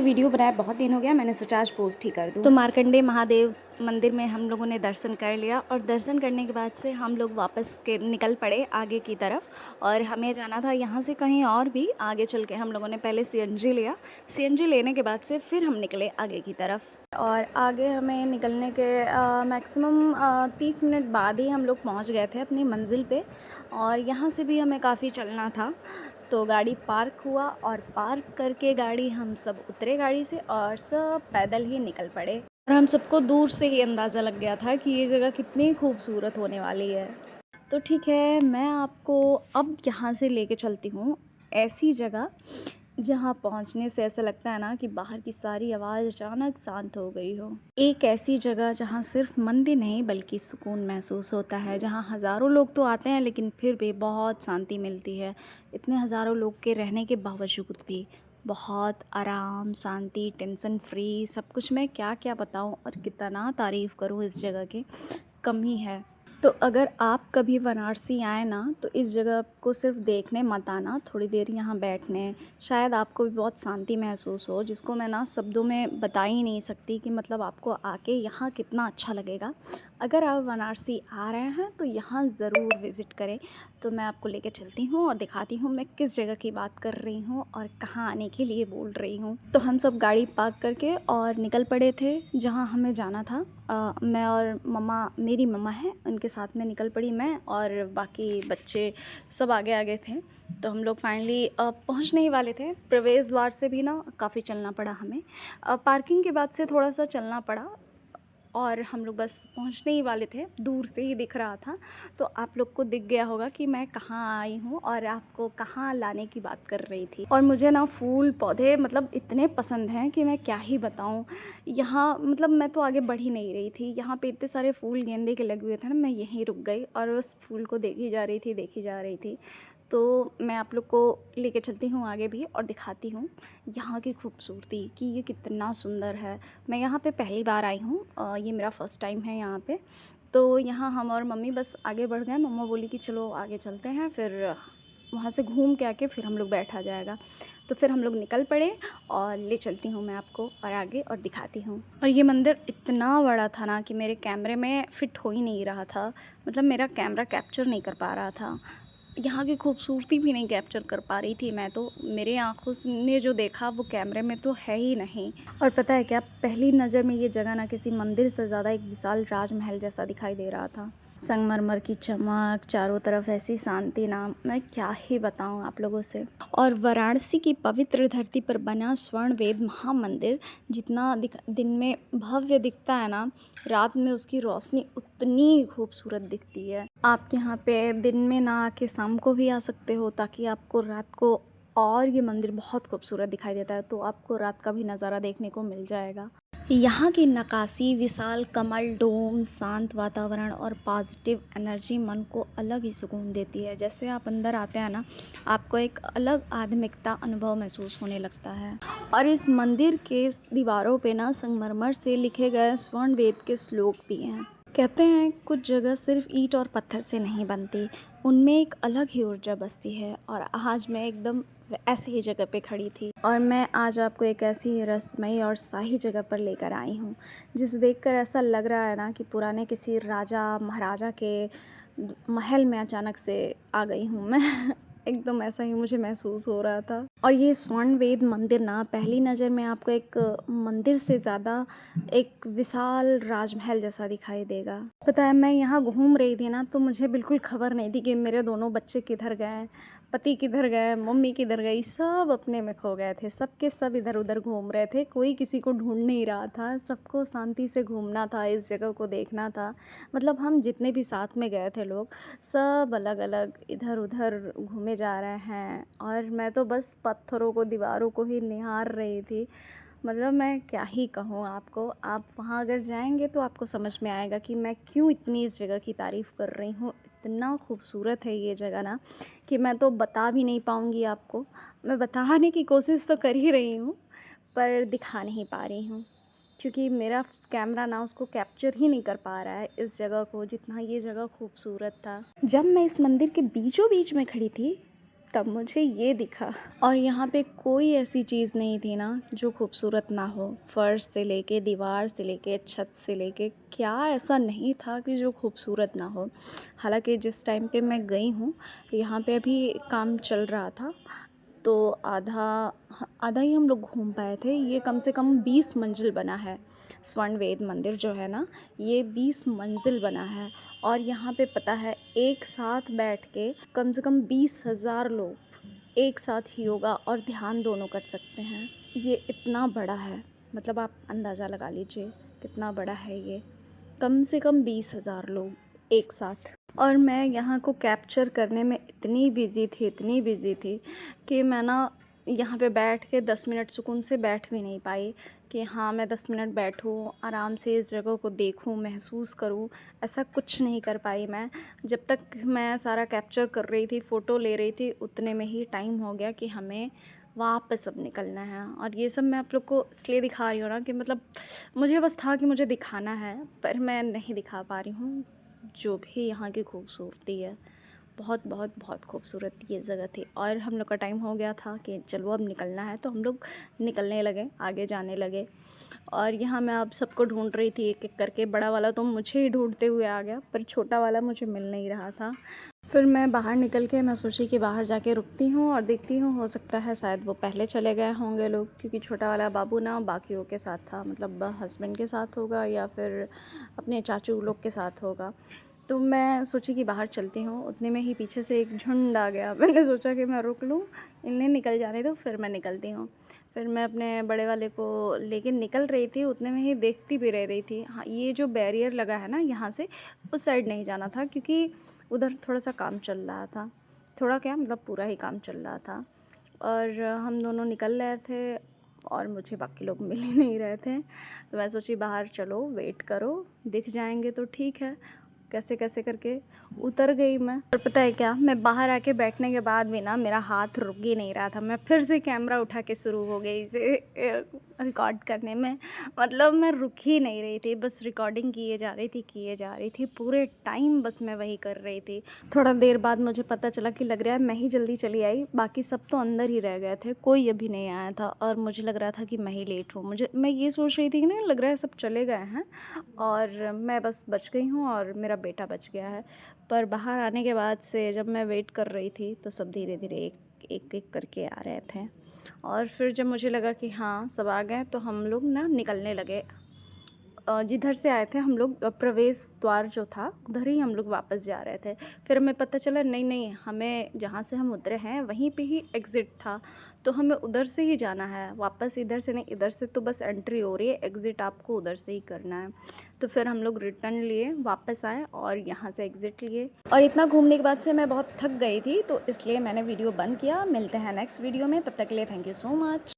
Video बनाए बहुत दिन हो गया, मैंने सोचा आज पोस्ट ही कर दूँ। तो मार्कंडेय महादेव मंदिर में हम लोगों ने दर्शन कर लिया और दर्शन करने के बाद से हम लोग वापस के निकल पड़े आगे की तरफ। और हमें जाना था यहाँ से कहीं और भी आगे चल के। हम लोगों ने पहले सीएनजी लिया, सीएनजी लेने के बाद से फिर हम निकले आगे की तरफ। और आगे हमें निकलने के मैक्सिमम 30 मिनट बाद ही हम लोग पहुँच गए थे अपनी मंजिल पे। और यहाँ से भी हमें काफ़ी चलना था, तो गाड़ी पार्क हुआ और पार्क करके गाड़ी हम सब उतरे गाड़ी से और सब पैदल ही निकल पड़े। और हम सबको दूर से ही अंदाज़ा लग गया था कि ये जगह कितनी खूबसूरत होने वाली है। तो ठीक है, मैं आपको अब यहाँ से लेके चलती हूँ ऐसी जगह जहाँ पहुँचने से ऐसा लगता है ना कि बाहर की सारी आवाज़ अचानक शांत हो गई हो। एक ऐसी जगह जहाँ सिर्फ मंदिर नहीं बल्कि सुकून महसूस होता है, जहाँ हज़ारों लोग तो आते हैं लेकिन फिर भी बहुत शांति मिलती है। इतने हज़ारों लोग के रहने के बावजूद भी बहुत आराम, शांति, टेंशन फ्री सब कुछ। मैं क्या क्या बताऊँ और कितना तारीफ़ करूँ इस जगह की, कम ही है। तो अगर आप कभी वाराणसी आए ना तो इस जगह को सिर्फ देखने मत आना, थोड़ी देर यहाँ बैठने, शायद आपको भी बहुत शांति महसूस हो, जिसको मैं ना शब्दों में बता ही नहीं सकती कि मतलब आपको आके यहाँ कितना अच्छा लगेगा। अगर आप वाराणसी आ रहे हैं तो यहाँ ज़रूर विज़िट करें। तो मैं आपको लेकर चलती हूँ और दिखाती हूँ मैं किस जगह की बात कर रही हूँ और कहाँ आने के लिए बोल रही हूँ। तो हम सब गाड़ी पार्क करके और निकल पड़े थे जहाँ हमें जाना था। मैं और मम्मा, मेरी मम्मा है, उनके साथ में निकल पड़ी मैं, और बाकी बच्चे सब आगे आगे थे। तो हम लोग फाइनली पहुंचने ही वाले थे। प्रवेश द्वार से भी ना काफ़ी चलना पड़ा हमें, पार्किंग के बाद से थोड़ा सा चलना पड़ा, और हम लोग बस पहुंचने ही वाले थे। दूर से ही दिख रहा था, तो आप लोग को दिख गया होगा कि मैं कहाँ आई हूँ और आपको कहाँ लाने की बात कर रही थी। और मुझे ना फूल पौधे मतलब इतने पसंद हैं कि मैं क्या ही बताऊँ। यहाँ मतलब मैं तो आगे बढ़ ही नहीं रही थी, यहाँ पे इतने सारे फूल गेंदे के लगे हुए थे ना, मैं यहीं रुक गई और उस फूल को देखी जा रही थी, देखी जा रही थी। तो मैं आप लोग को लेके चलती हूँ आगे भी और दिखाती हूँ यहाँ की खूबसूरती कि ये कितना सुंदर है। मैं यहाँ पे पहली बार आई हूँ, ये मेरा फ़र्स्ट टाइम है यहाँ पे। तो यहाँ हम और मम्मी बस आगे बढ़ गए। मम्मा बोली कि चलो आगे चलते हैं, फिर वहाँ से घूम के आके फिर हम लोग बैठा जाएगा। तो फिर हम लोग निकल पड़े और ले चलती हूँ मैं आपको और आगे और दिखाती हूँ। और ये मंदिर इतना बड़ा था ना कि मेरे कैमरे में फ़िट हो ही नहीं रहा था, मतलब मेरा कैमरा कैप्चर नहीं कर पा रहा था, यहाँ की खूबसूरती भी नहीं कैप्चर कर पा रही थी मैं तो। मेरे आँखों ने जो देखा वो कैमरे में तो है ही नहीं। और पता है क्या, पहली नज़र में ये जगह ना किसी मंदिर से ज़्यादा एक विशाल राजमहल जैसा दिखाई दे रहा था। संगमरमर की चमक, चारों तरफ ऐसी शांति ना, मैं क्या ही बताऊँ आप लोगों से। और वाराणसी की पवित्र धरती पर बना स्वर्ण वेद महामंदिर जितना दिन में भव्य दिखता है ना, रात में उसकी रोशनी उतनी खूबसूरत दिखती है। आप यहाँ पे दिन में ना आके शाम को भी आ सकते हो, ताकि आपको रात को, और ये मंदिर बहुत खूबसूरत दिखाई देता है, तो आपको रात का भी नज़ारा देखने को मिल जाएगा। यहाँ की नक्काशी, विशाल कमल डोम, शांत वातावरण और पॉजिटिव एनर्जी मन को अलग ही सुकून देती है। जैसे आप अंदर आते हैं ना, आपको एक अलग आध्यात्मिकता अनुभव महसूस होने लगता है। और इस मंदिर के दीवारों पे ना संगमरमर से लिखे गए स्वर्ण वेद के श्लोक भी हैं। कहते हैं कुछ जगह सिर्फ ईंट और पत्थर से नहीं बनती, उनमें एक अलग ही ऊर्जा बसती है। और आज मैं एकदम ऐसी ही जगह पे खड़ी थी, और मैं आज आपको एक ऐसी रहस्यमयी और शाही जगह पर लेकर आई हूँ जिसे देखकर ऐसा लग रहा है ना कि पुराने किसी राजा महाराजा के महल में अचानक से आ गई हूँ मैं एकदम ऐसा ही मुझे महसूस हो रहा था। और ये स्वर्ण वेद मंदिर ना पहली नज़र में आपको एक मंदिर से ज़्यादा एक विशाल राजमहल जैसा दिखाई देगा। पता है, मैं यहाँ घूम रही थी ना, तो मुझे बिल्कुल खबर नहीं थी कि मेरे दोनों बच्चे किधर गए, पति किधर गए, मम्मी किधर गई। सब अपने में खो गए थे, सबके सब इधर उधर घूम रहे थे, कोई किसी को ढूंढ नहीं रहा था। सबको शांति से घूमना था, इस जगह को देखना था। मतलब हम जितने भी साथ में गए थे लोग, सब अलग अलग इधर उधर घूमे जा रहे हैं, और मैं तो बस पत्थरों को, दीवारों को ही निहार रही थी। मतलब मैं क्या ही कहूँ आपको, आप वहाँ अगर जाएंगे तो आपको समझ में आएगा कि मैं क्यों इतनी इस जगह की तारीफ़ कर रही हूँ। इतना खूबसूरत है ये जगह ना कि मैं तो बता भी नहीं पाऊँगी आपको। मैं बताने की कोशिश तो कर ही रही हूँ, पर दिखा नहीं पा रही हूँ, क्योंकि मेरा कैमरा ना उसको कैप्चर ही नहीं कर पा रहा है इस जगह को, जितना ये जगह खूबसूरत था। जब मैं इस मंदिर के बीचों बीच में खड़ी थी तब मुझे ये दिखा। और यहाँ पे कोई ऐसी चीज़ नहीं थी ना जो खूबसूरत ना हो। फर्श से लेके, दीवार से लेके, छत से लेके, क्या ऐसा नहीं था कि जो खूबसूरत ना हो। हालांकि जिस टाइम पे मैं गई हूँ यहाँ पे अभी काम चल रहा था, तो आधा ही हम लोग घूम पाए थे। ये कम से कम 20 मंजिल बना है। स्वर्ण वेद मंदिर जो है ना, ये 20 मंजिल बना है। और यहाँ पे पता है एक साथ बैठ के कम से कम 20,000 लोग एक साथ योगा और ध्यान दोनों कर सकते हैं। ये इतना बड़ा है, मतलब आप अंदाज़ा लगा लीजिए कितना बड़ा है ये। कम से कम 20,000 लोग एक साथ। और मैं यहाँ को कैप्चर करने में इतनी बिज़ी थी कि मैं ना यहाँ पे बैठ के 10 मिनट सुकून से बैठ भी नहीं पाई कि हाँ मैं 10 मिनट बैठूँ, आराम से इस जगह को देखूँ, महसूस करूँ। ऐसा कुछ नहीं कर पाई मैं। जब तक मैं सारा कैप्चर कर रही थी, फ़ोटो ले रही थी, उतने में ही टाइम हो गया कि हमें वापस अब निकलना है। और ये सब मैं आप लोग को इसलिए दिखा रही हूँ ना कि मतलब मुझे बस था कि मुझे दिखाना है, पर मैं नहीं दिखा पा रही हूँ जो भी यहाँ की खूबसूरती है। बहुत बहुत बहुत खूबसूरत ये जगह थी। और हम लोग का टाइम हो गया था कि चलो अब निकलना है, तो हम लोग निकलने लगे, आगे जाने लगे। और यहाँ मैं अब सबको ढूंढ रही थी एक एक करके। बड़ा वाला तो मुझे ही ढूंढते हुए आ गया, पर छोटा वाला मुझे मिल नहीं रहा था। फिर मैं बाहर निकल के मैं सोची कि बाहर जाके रुकती हूँ और देखती हूँ, हो सकता है शायद वो पहले चले गए होंगे लोग, क्योंकि छोटा वाला बाबू ना बाकियों के साथ था, मतलब हस्बैंड के साथ होगा या फिर अपने चाचू लोग के साथ होगा। तो मैं सोची कि बाहर चलती हूँ, उतने में ही पीछे से एक झुंड आ गया। मैंने सोचा कि मैं रुक लूँ, इन्हें निकल जाने दो, फिर मैं निकलती हूँ। फिर मैं अपने बड़े वाले को लेके निकल रही थी, उतने में ही देखती भी रह रही थी। हाँ, ये जो बैरियर लगा है ना, यहाँ से उस साइड नहीं जाना था, क्योंकि उधर थोड़ा सा काम चल रहा था। थोड़ा क्या, मतलब पूरा ही काम चल रहा था। और हम दोनों निकल रहे थे और मुझे बाकी लोग मिल ही नहीं रहे थे। तो मैं सोची बाहर चलो, वेट करो, दिख जाएंगे तो ठीक है। कैसे कैसे करके उतर गई मैं। और पता है क्या, मैं बाहर आके बैठने के बाद भी ना मेरा हाथ रुक ही नहीं रहा था। मैं फिर से कैमरा उठा के शुरू हो गई इसे रिकॉर्ड करने में। मतलब मैं रुक ही नहीं रही थी, बस रिकॉर्डिंग किए जा रही थी पूरे टाइम, बस मैं वही कर रही थी। थोड़ा देर बाद मुझे पता चला कि लग रहा है मैं ही जल्दी चली आई, बाकी सब तो अंदर ही रह गए थे, कोई अभी नहीं आया था। और मुझे लग रहा था कि मैं ही लेट हूँ। मैं ये सोच रही थी कि ना लग रहा है सब चले गए हैं और मैं बस बच गई हूँ और मेरा बेटा बच गया है। पर बाहर आने के बाद से जब मैं वेट कर रही थी तो सब धीरे धीरे एक एक करके आ रहे थे। और फिर जब मुझे लगा कि हाँ सब आ गए, तो हम लोग ना निकलने लगे। जिधर से आए थे हम लोग, प्रवेश द्वार जो था उधर ही हम लोग वापस जा रहे थे। फिर हमें पता चला नहीं नहीं, हमें जहाँ से हम उतरे हैं वहीं पे ही एग्ज़िट था, तो हमें उधर से ही जाना है वापस। इधर से नहीं, इधर से तो बस एंट्री हो रही है, एग्ज़िट आपको उधर से ही करना है। तो फिर हम लोग रिटर्न लिए, वापस आए और यहाँ से एग्ज़िट लिए। और इतना घूमने के बाद से मैं बहुत थक गई थी, तो इसलिए मैंने वीडियो बंद किया। मिलते हैं नेक्स्ट वीडियो में, तब तक के लिए थैंक यू सो मच।